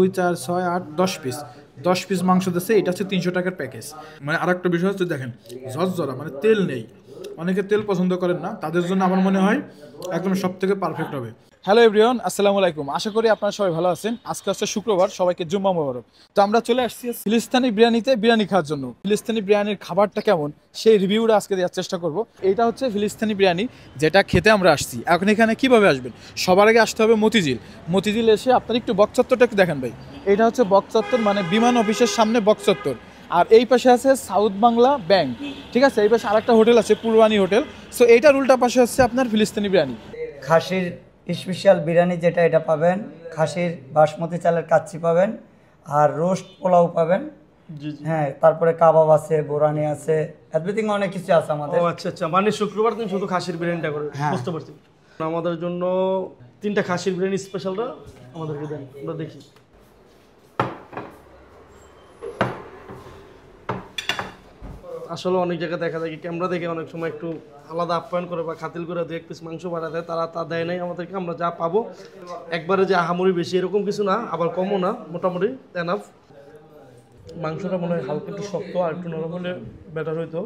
2 4 6 8 10 piece 10 piece মাংস দিচ্ছে। এটা হচ্ছে 300 টাকার প্যাকেজ। মানে আর একটা বিষয় হচ্ছে দেখেন ঝরঝরা, মানে তেল নেই। অনেকে তেল পছন্দ করেন না, তাদের জন্য আমার মনে হয় একদম সব থেকে পারফেক্ট হবে। হ্যালো এভরিওয়ান, আসসালামু আলাইকুম। আশা করি আপনারা সবাই ভালো আছেন। আজকে হচ্ছে শুক্রবার, সবাইকে জুম্মা মোবারক। তো আমরা চলে আসছি ফিলিস্তিনি বিরিয়ানিতে বিরিয়ানি খাওয়ার জন্য। ফিলিস্তিনি বিরিয়ানির খাবারটা কেমন সেই রিভিউটা আজকে দেওয়ার চেষ্টা করব। এটা হচ্ছে ফিলিস্তিনি বিরিয়ানি, যেটা খেতে আমরা আসছি। এখন এখানে কিভাবে আসবেন? সবার আগে আসতে হবে মতিঝিল। মতিঝিল এসে আপনার একটু বকচত্বরটা একটু দেখেন ভাই। এটা হচ্ছে বকচত্বর, মানে বিমান অফিসের সামনে বকচত্বর। আর এই পাশে আছে সাউথ বাংলা ব্যাংক, ঠিক আছে? এই পাশে আরেকটা হোটেল আছে, পূর্বাণী হোটেল। সো এইটার উল্টা পাশে হচ্ছে আপনার ফিলিস্তিনি বিরিয়ানি। খাসির স্পেশাল বিরিয়ানি যেটা, এটা পাবেন। খাসির বাসমতি চালের কাচ্চি পাবেন, আর রোস্ট পোলাও পাবেন। হ্যাঁ, তারপরে কাবাব আছে, বোরানি আছে, এভরিথিং অনেক কিছু আছে আমাদের। ও আচ্ছা আচ্ছা, মানে শুক্রবার দিন শুধু খাসির বিরিয়ানিটা করে। বুঝতে পারছি। আমাদের জন্য 3টা খাসির বিরিয়ানি স্পেশালটা আমাদেরকে দেন, আমরা দেখি। আসলে অনেক জায়গায় দেখা যায় কি ক্যামেরা দেখে অনেক সময় একটু আলাদা আপ্যায়ন করে বা খাতিল করে 2-1 পিস মাংস বাড়া দেয়, তারা তা দেয় নাই আমাদেরকে। আমরা যা পাবো একবারে যে আহামরি বেশি এরকম কিছু না, আবার কমও না, মোটামুটি এনাফ। মাংসটা মনে হয় হালকা একটু শক্ত, আর একটু নরম হলে বেটার হইতো।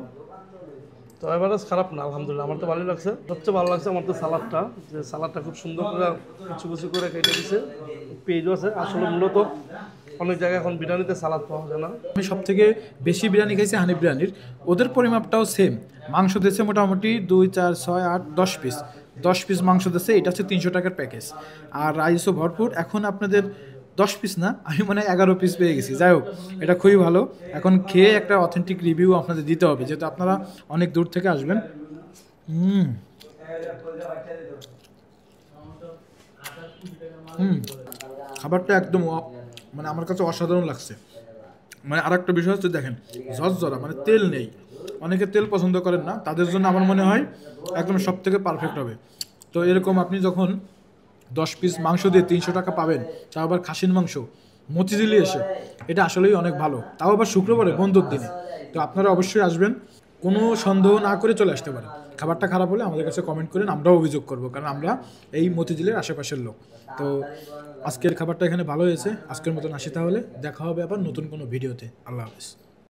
তো এভারেজ খারাপ না, আলহামদুলিল্লাহ। আমার তো ভালোই লাগছে। সবচেয়ে ভালো লাগছে আমার তো সালাদটা, যে সালাদটা খুব সুন্দর করে কিছু কিছু করে কেটে দিছে, পেঁয়াজও আছে। আসলে মূলত অনেক জায়গায় এখন বিরিয়ানিতে সালাদ পাওয়া যায় না। আমি সব থেকে বেশি বিরিয়ানি খাইছি হানিফ বিরিয়ানির। ওদের পরিমাপটাও সেম। মাংস দিচ্ছে মোটামুটি 2 4 6 8 10 পিস 10 পিস মাংস দিচ্ছে। এটা হচ্ছে 300 টাকার প্যাকেজ। আর রাইসও ভরপুর। এখন আপনাদের 10 পিস না, আমি মনে হয় 11 পিস পেয়ে গেছি। যাই হোক, এটা খুবই ভালো। এখন খেয়ে একটা অথেন্টিক রিভিউ আপনাদের দিতে হবে, যেহেতু আপনারা অনেক দূর থেকে আসবেন। খাবারটা একদম মানে আমার কাছে অসাধারণ লাগছে। মানে আর একটা বিষয় হচ্ছে দেখেন ঝরঝরা, মানে তেল নেই। অনেকে তেল পছন্দ করেন না, তাদের জন্য আমার মনে হয় একদম সব থেকে পারফেক্ট হবে। তো এরকম আপনি যখন 10 পিস মাংস দিয়ে 300 টাকা পাবেন, তাও আবার খাসির মাংস মতিঝিলে এসে, এটা আসলেই অনেক ভালো। তাও আবার শুক্রবারে, বন্ধুর দিনে। তো আপনারা অবশ্যই আসবেন, কোনো সন্দেহ না করে চলে আসতে পারেন। খাবারটা খারাপ হলে আমাদের কাছে কমেন্ট করেন, আমরাও অভিযোগ করব, কারণ আমরা এই মতিঝিলের আশেপাশের লোক। তো আজকের খাবারটা এখানে ভালো হয়েছে। আজকের মতন আসি, তাহলে দেখা হবে আবার নতুন কোনো ভিডিওতে। আল্লাহ হাফেজ।